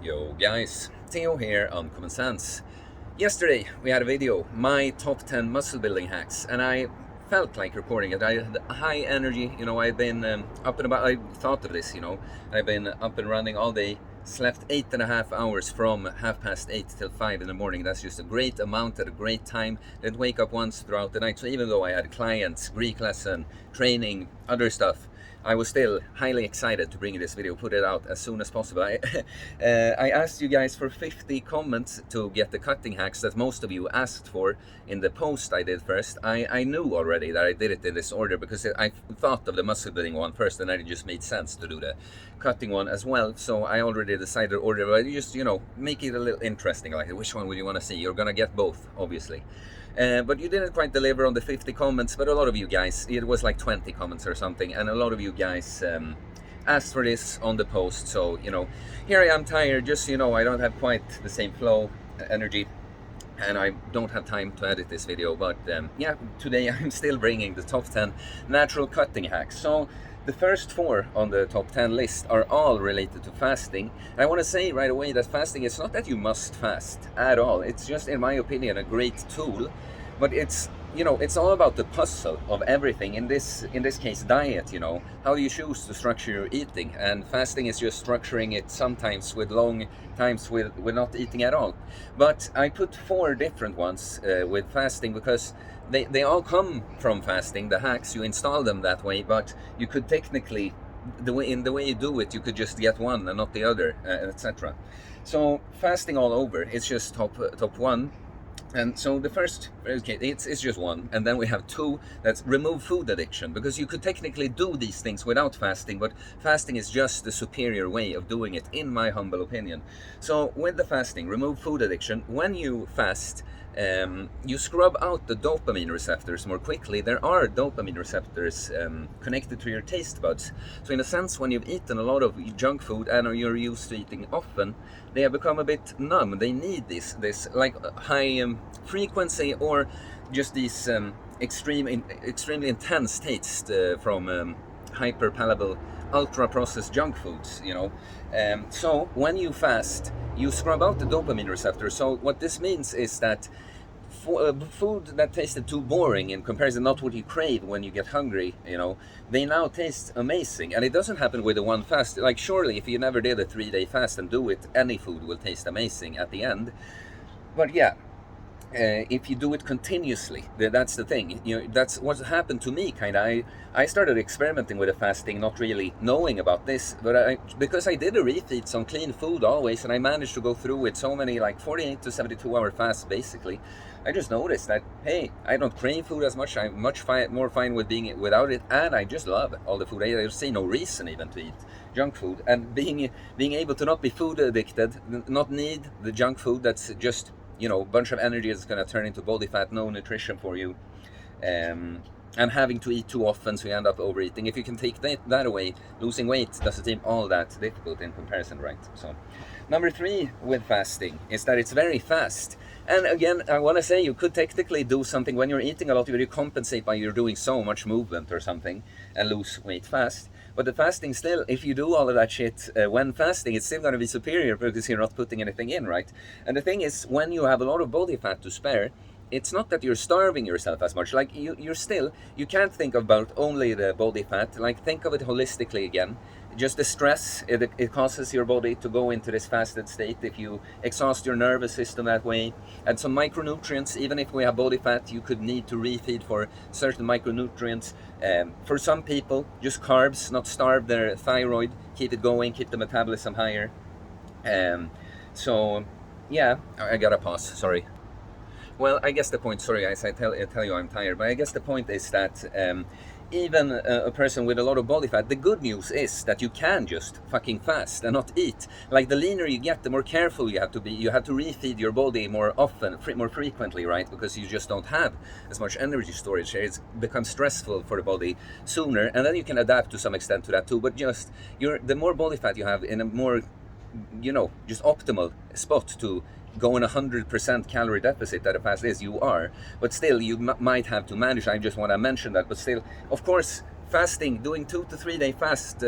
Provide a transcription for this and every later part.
Yo guys, Theo here on Common Sense. Yesterday we had a video, my top 10 muscle building hacks, and I felt like recording it. I had high energy, I've been up and about, I thought of this, I've been up and running all day, slept 8.5 hours from 8:30 till 5 in the morning. That's just a great amount at a great time. Didn't wake up once throughout the night, so even though I had clients, Greek lesson, training, other stuff, I was still highly excited to bring this video, put it out as soon as possible. I asked you guys for 50 comments to get the cutting hacks that most of you asked for in the post I did first. I knew already that I did it in this order because I thought of the muscle building one first, and then it just made sense to do the cutting one as well. So I already decided to order, but just, make it a little interesting. Like, which one would you want to see? You're gonna get both, obviously. But you didn't quite deliver on the 50 comments, but a lot of you guys, it was like 20 comments or something, and a lot of you guys asked for this on the post. So, here I am tired, just, I don't have quite the same flow, energy, and I don't have time to edit this video, but yeah, today I'm still bringing the top 10 natural cutting hacks. So the first 4 on the top 10 list are all related to fasting. And I want to say right away that fasting is not that you must fast at all. It's just, in my opinion, a great tool, but it's it's all about the puzzle of everything. In this case, diet. How do you choose to structure your eating? And fasting is just structuring it sometimes with long times with not eating at all. But I put 4 different ones with fasting because they all come from fasting. The hacks, you install them that way, but you could technically, in the way you do it, you could just get one and not the other, etc. So fasting all over, it's just top 1. And so the first, okay, it's just 1, and then we have 2, that's remove food addiction, because you could technically do these things without fasting, but fasting is just the superior way of doing it, in my humble opinion. So with the fasting, remove food addiction. When you fast, you scrub out the dopamine receptors more quickly. There are dopamine receptors connected to your taste buds. So in a sense, when you've eaten a lot of junk food and you're used to eating often, they have become a bit numb. They need this like high frequency, or just these extremely intense taste from hyper palatable, ultra processed junk foods. So when you fast, you scrub out the dopamine receptor. So what this means is that food that tasted too boring in comparison, not what you crave when you get hungry, they now taste amazing. And it doesn't happen with the one fast. Like, surely if you never did a 3-day fast and do it, any food will taste amazing at the end. But yeah, if you do it continuously, that's the thing. That's what happened to me, kind of. I started experimenting with the fasting, not really knowing about this, but because I did a refeeds on clean food always, and I managed to go through with so many, like 48 to 72 hour fasts basically. I just noticed that, hey, I don't crave food as much. I'm much more fine with being without it, and I just love all the food. I see no reason even to eat junk food, and being able to not be food addicted, not need the junk food that's just a bunch of energy is going to turn into body fat, no nutrition for you, and having to eat too often, so you end up overeating. If you can take that away, losing weight doesn't seem all that difficult in comparison, right? So number 3 with fasting is that it's very fast. And again, I want to say, you could technically do something when you're eating a lot, you compensate by you're doing so much movement or something and lose weight fast. But the fasting still, if you do all of that shit when fasting, it's still going to be superior because you're not putting anything in, right? And the thing is, when you have a lot of body fat to spare, it's not that you're starving yourself as much. Like, you can't think about only the body fat. Like, think of it holistically again. Just the stress it causes your body to go into this fasted state. If you exhaust your nervous system that way, and some micronutrients, even if we have body fat, you could need to refeed for certain micronutrients. For some people, just carbs, not starve their thyroid, keep it going, keep the metabolism higher. So yeah, I gotta pause, sorry. Well, I guess the point, sorry guys, I tell you I'm tired, but I guess the point is that even a person with a lot of body fat, the good news is that you can just fucking fast and not eat. Like, the leaner you get, the more careful you have to be. You have to refeed your body more often, more frequently, right? Because you just don't have as much energy storage. It becomes stressful for the body sooner, and then you can adapt to some extent to that too. But just the more body fat you have in a more, just optimal spot to go in 100% calorie deficit that a fast is, you are. But still, you might have to manage. I just want to mention that. But still, of course, fasting, doing 2 to 3 day fast,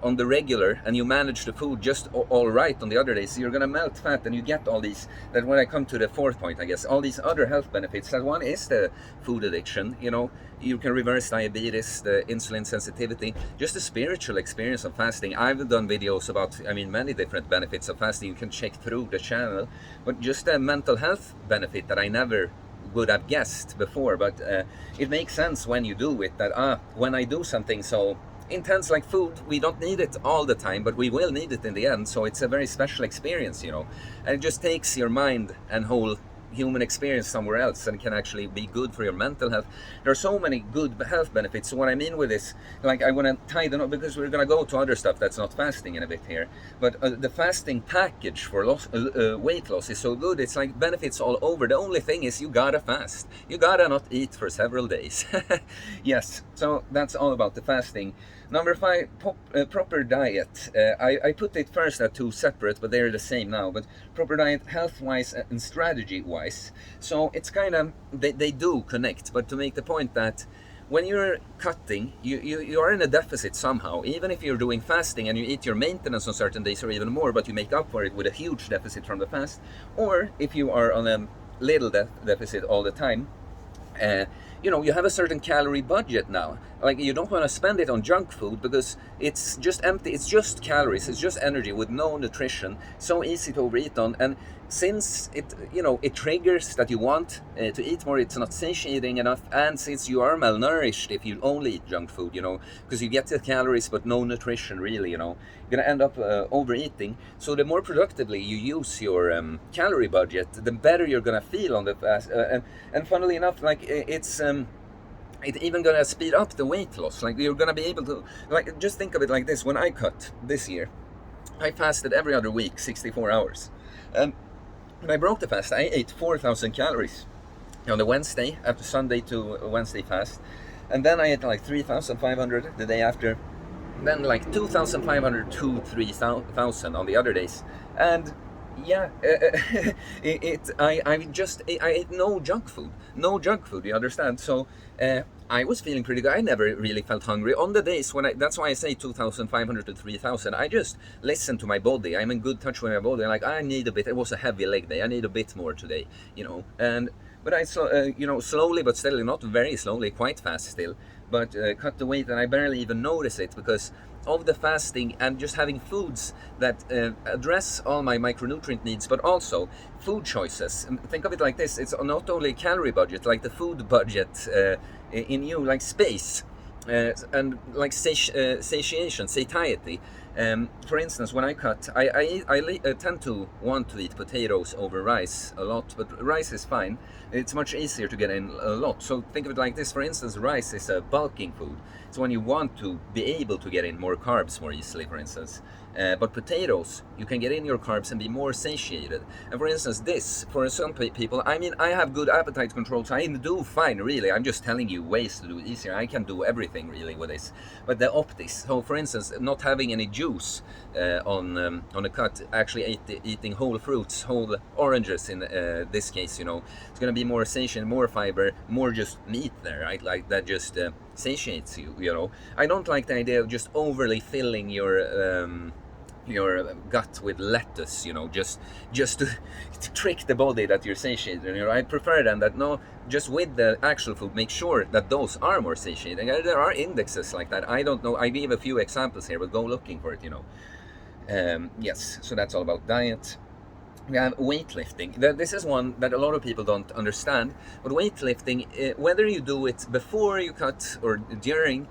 on the regular and you manage the food just all right on the other days, you're gonna melt fat and you get all these, that when I come to the fourth point, I guess, all these other health benefits. That one is the food addiction, you know, you can reverse diabetes, the insulin sensitivity, just the spiritual experience of fasting. I've done videos about, I mean, many different benefits of fasting. You can check through the channel, but just the mental health benefit that I never would have guessed before. But it makes sense when you do it, that when I do something so intense like food, we don't need it all the time, but we will need it in the end. So it's a very special experience, you know, and it just takes your mind and whole human experience somewhere else, and can actually be good for your mental health. There are so many good health benefits. So what I mean with this, like, I want to tie them up because we're going to go to other stuff that's not fasting in a bit here, but the fasting package for weight loss is so good. It's like benefits all over. The only thing is you gotta fast, you gotta not eat for several days. Yes, so that's all about the fasting. Number 5, proper diet. I put it first at 2 separate, but they're the same now. But proper diet, health-wise and strategy-wise. So it's kind of, they do connect, but to make the point that when you're cutting, you are in a deficit somehow. Even if you're doing fasting and you eat your maintenance on certain days or even more, but you make up for it with a huge deficit from the fast. Or if you are on a little deficit all the time, you know, you have a certain calorie budget now. Like, you don't want to spend it on junk food because it's just empty. It's just calories. It's just energy with no nutrition. So easy to overeat on. And since it, you know, it triggers that you want to eat more, it's not satiating enough. And since you are malnourished if you only eat junk food, you know, because you get the calories but no nutrition really, you know, you're gonna end up overeating. So the more productively you use your calorie budget, the better you're gonna feel on the fast. And funnily enough, like, it's even gonna speed up the weight loss. Like, you're gonna be able to, like, just think of it like this. When I cut this year, I fasted every other week, 64 hours. When I broke the fast, I ate 4,000 calories on the Wednesday, after Sunday to Wednesday fast. And then I ate like 3,500 the day after. Then like 2,500 to 3,000 on the other days. And yeah, I ate no junk food, you understand? So I was feeling pretty good. I never really felt hungry on the days when that's why I say 2,500 to 3,000. I just listen to my body. I'm in good touch with my body. Like, I need a bit. It was a heavy leg day. I need a bit more today, you know. But I you know, slowly but steadily, not very slowly, quite fast still, but cut the weight, and I barely even notice it because of the fasting and just having foods that address all my micronutrient needs, but also food choices. And think of it like this: it's not only a calorie budget, like the food budget in you, like space and like satiation, satiety. For instance, when I cut, I tend to want to eat potatoes over rice a lot, but rice is fine. It's much easier to get in a lot. So think of it like this. For instance, rice is a bulking food. It's when you want to be able to get in more carbs more easily, for instance. But potatoes, you can get in your carbs and be more satiated. And for instance, this, for some people, I mean, I have good appetite control, so I do fine, really. I'm just telling you ways to do it easier. I can do everything, really, with this. But the optics, so for instance, not having any juice on a cut, actually eating whole fruits, whole oranges in this case, you know, it's going to be more satiated, more fiber, more just meat there, right? Like, that just satiates you, you know. I don't like the idea of just overly filling your gut with lettuce, you know, just to trick the body that you're satiated. You know, I prefer then that, no, just with the actual food, make sure that those are more satiating. There are indexes like that. I don't know. I gave a few examples here, but go looking for it, you know. Yes, so that's all about diet. We have weightlifting. This is one that a lot of people don't understand. But weightlifting, whether you do it before you cut or during,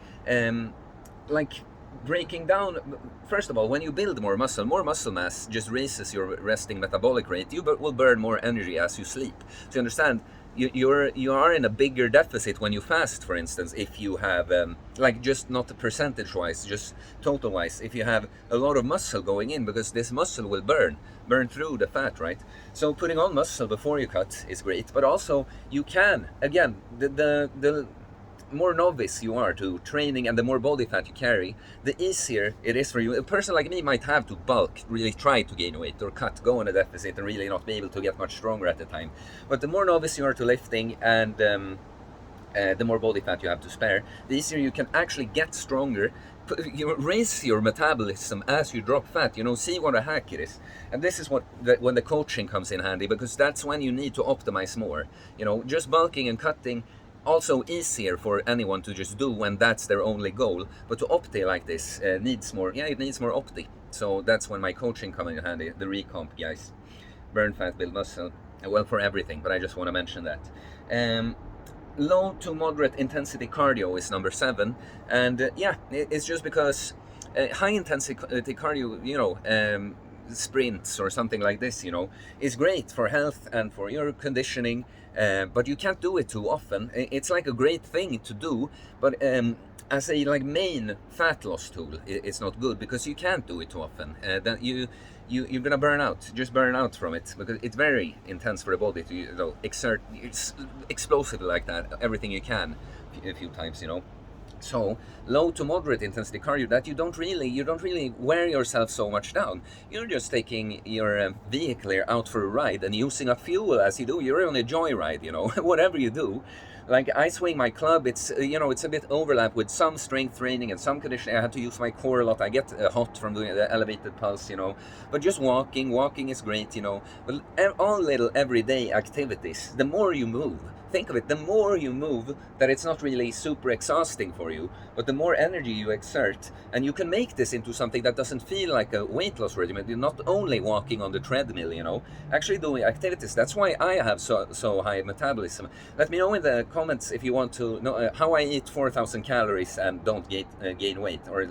like, breaking down, first of all, when you build more muscle mass just raises your resting metabolic rate. You will burn more energy as you sleep. So you understand, you are in a bigger deficit when you fast, for instance, if you have like, just not percentage wise, just total wise, if you have a lot of muscle going in, because this muscle will burn through the fat, right? So putting on muscle before you cut is great, but also you can, again, the more novice you are to training and the more body fat you carry, the easier it is for you. A person like me might have to bulk, really try to gain weight or cut, go on a deficit, and really not be able to get much stronger at the time. But the more novice you are to lifting, and the more body fat you have to spare, the easier you can actually get stronger you raise your metabolism as you drop fat. See what a hack it is. And this is when the coaching comes in handy, because that's when you need to optimize more. Just bulking and cutting, also easier for anyone to just do when that's their only goal. But to opti like this needs more. Yeah, it needs more opti. So that's when my coaching comes in handy. The recomp, guys. Burn fat, build muscle. Well, for everything, but I just want to mention that. Low to moderate intensity cardio is number 7, and it's just because high intensity cardio, sprints or something like this, is great for health and for your conditioning, but you can't do it too often. It's like a great thing to do, but as a main fat loss tool, it's not good, because you can't do it too often. That you're gonna burn out, just burn out from it, because it's very intense for the body to exert explosively like that, everything you can a few times. So low to moderate intensity cardio, that you don't really wear yourself so much down. You're just taking your vehicle out for a ride and using up fuel as you do. You're on a joyride, whatever you do. Like I swing my club, it's it's a bit overlap with some strength training and some conditioning. I had to use my core a lot. I get hot from doing the elevated pulse, but just walking is great, But all little everyday activities, the more you move, think of it, the more you move, that it's not really super exhausting for you, but the more energy you exert, and you can make this into something that doesn't feel like a weight loss regimen. You're not only walking on the treadmill, actually doing activities. That's why I have so high metabolism. Let me know in the comments if you want to know how I eat 4,000 calories and don't gain weight, or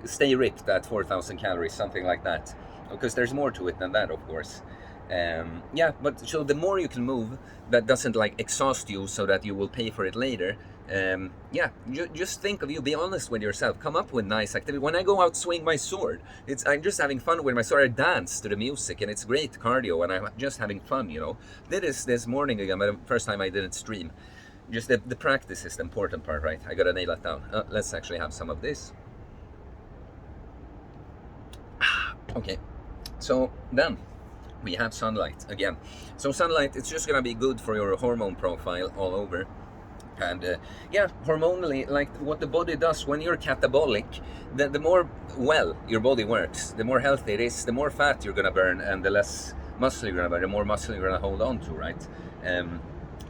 stay ripped at 4,000 calories, something like that, because there's more to it than that, of course. But so the more you can move, that doesn't exhaust you, so that you will pay for it later. Just think of you, be honest with yourself, come up with nice activity. When I go out swing my sword, I'm just having fun with my sword. I dance to the music, and it's great cardio, and I'm just having fun. Did this morning again, but the first time I didn't stream. Just the practice is the important part, right? I gotta nail that down. Let's actually have some of this. Okay, so then we have sunlight again. So sunlight, it's just gonna be good for your hormone profile all over. And hormonally, like what the body does when you're catabolic, the more well your body works, the more healthy it is, the more fat you're gonna burn, and the less muscle you're gonna burn, the more muscle you're gonna hold on to, right?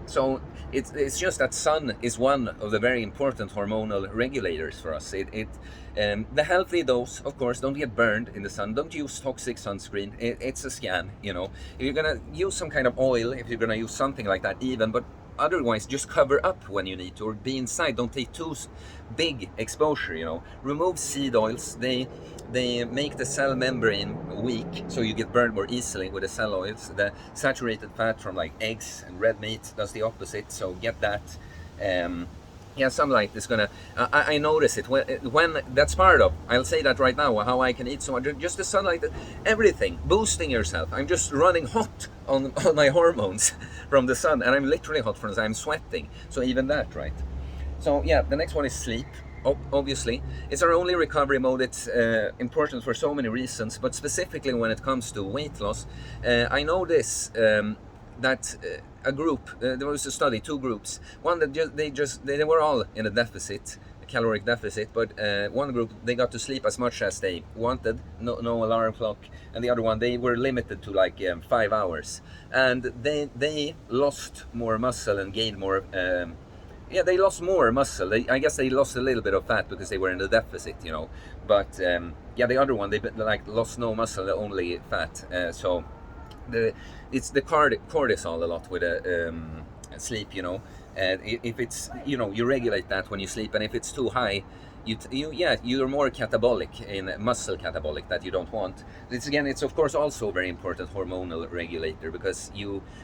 So it's just that sun is one of the very important hormonal regulators for us. The healthy dose, of course, don't get burned in the sun. Don't use toxic sunscreen. It's a scam, If you're gonna use some kind of oil, if you're gonna use something like that, even, but otherwise just cover up when you need to, or be inside. Don't take too big exposure. Remove seed oils. They make the cell membrane weak, so you get burned more easily with the cell oils. The saturated fat from eggs and red meat does the opposite, so get that. Sunlight is gonna, I notice it when that's part of, I'll say that right now, how I can eat so much, just the sunlight, everything, boosting yourself. I'm just running hot on my hormones from the sun, and I'm literally hot from the sun, I'm sweating, so even that, right? So the next one is sleep. Obviously, it's our only recovery mode. It's important for so many reasons, but specifically when it comes to weight loss, I know this, that a group, there was a study, 2 groups. One that they were all in a deficit, a caloric deficit, but one group, they got to sleep as much as they wanted, no alarm clock, and the other one, they were limited to 5 hours, and they lost more muscle and gained more. They lost more muscle. I guess they lost a little bit of fat because they were in the deficit, But the other one, they lost no muscle, only fat. So it's the cortisol a lot with sleep, if it's you regulate that when you sleep, and if it's too high, you're more catabolic, in muscle catabolic, that you don't want. It's of course also a very important hormonal regulator, because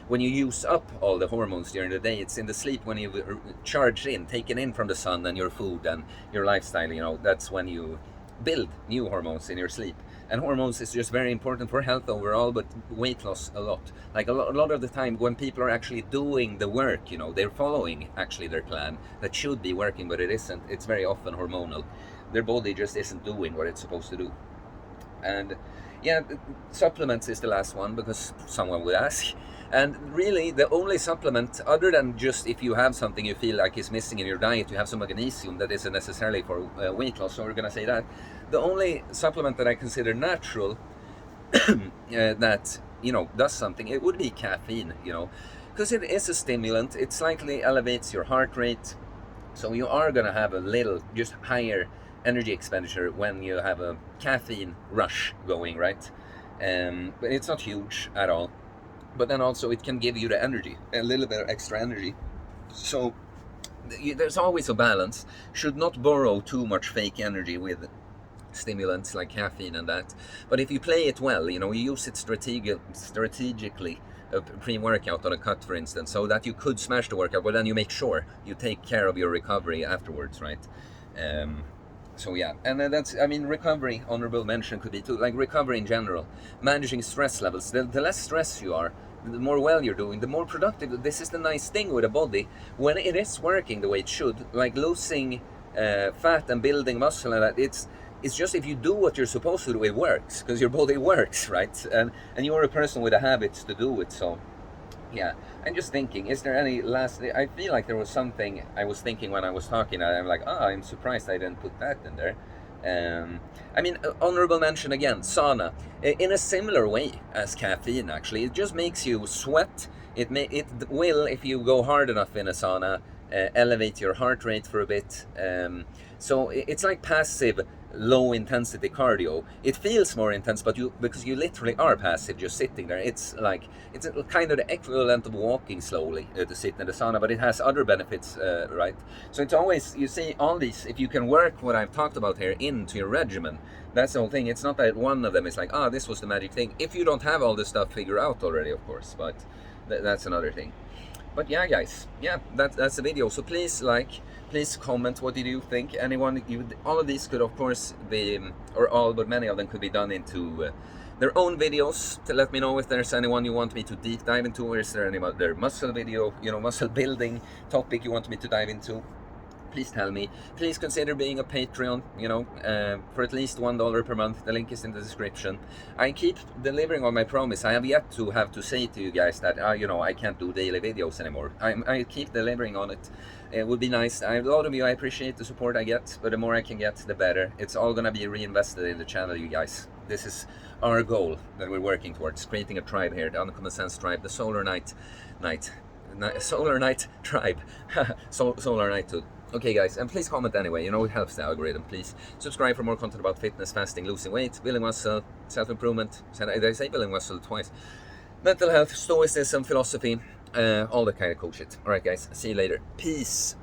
when you use up all the hormones during the day, it's in the sleep when you charge in, taken in from the sun and your food and your lifestyle, that's when you build new hormones in your sleep. And hormones is just very important for health overall, but weight loss a lot. A lot of the time when people are actually doing the work, they're following actually their plan that should be working, but it isn't. It's very often hormonal. Their body just isn't doing what it's supposed to do. And supplements is the last one, because someone would ask. And really, the only supplement, other than just if you have something you feel like is missing in your diet, you have some magnesium that isn't necessarily for weight loss, so we're gonna say that. The only supplement that I consider natural that does something, it would be caffeine, because it is a stimulant. It slightly elevates your heart rate, so you are gonna have a little just higher energy expenditure when you have a caffeine rush going, right? But it's not huge at all. But then also it can give you the energy, a little bit of extra energy. So there's always a balance. Should not borrow too much fake energy with stimulants like caffeine and that. But if you play it well, you use it strategically, pre-workout on a cut, for instance, so that you could smash the workout, but then you make sure you take care of your recovery afterwards, right? So yeah, and then recovery, honorable mention could be too, like recovery in general, managing stress levels. The less stress you are, the more well you're doing, the more productive. This is the nice thing with a body when it is working the way it should, like losing fat and building muscle and that. It's just if you do what you're supposed to do, it works, because your body works, right? And you're a person with the habits to do it, so yeah. I'm just thinking, is there any last... I feel like there was something I was thinking when I was talking, and I'm like, I'm surprised I didn't put that in there. Honorable mention again, sauna. In a similar way as caffeine, actually. It just makes you sweat. It will, if you go hard enough in a sauna, elevate your heart rate for a bit. So it's like passive low intensity cardio. It feels more intense, but because you literally are passive, just sitting there. It's kind of the equivalent of walking slowly to sit in the sauna, but it has other benefits, right? So it's always, you see, all these, if you can work what I've talked about here into your regimen, that's the whole thing. It's not that one of them is like, this was the magic thing. If you don't have all this stuff figured out already, of course, but that's another thing. But yeah, guys, that's the video. So please please comment, what did you think? All of these could of course be, or all but many of them could be done into their own videos, to let me know if there's anyone you want me to deep dive into, or is there any other muscle video, muscle building topic you want me to dive into. Please tell me. Please consider being a Patreon, for at least $1 per month. The link is in the description. I keep delivering on my promise. I have yet to have to say to you guys that, I can't do daily videos anymore. I keep delivering on it. It would be nice. A lot of you, I appreciate the support I get, but the more I can get, the better. It's all going to be reinvested in the channel, you guys. This is our goal that we're working towards, creating a tribe here, the Uncommon Sense tribe, the Solar Night tribe. Solar Night too. Okay guys, and please comment anyway, it helps the algorithm. Please subscribe for more content about fitness, fasting, losing weight, building muscle, self-improvement. Did I say building muscle twice? Mental health, stoicism, philosophy, all that kind of cool shit. Alright guys, see you later. Peace.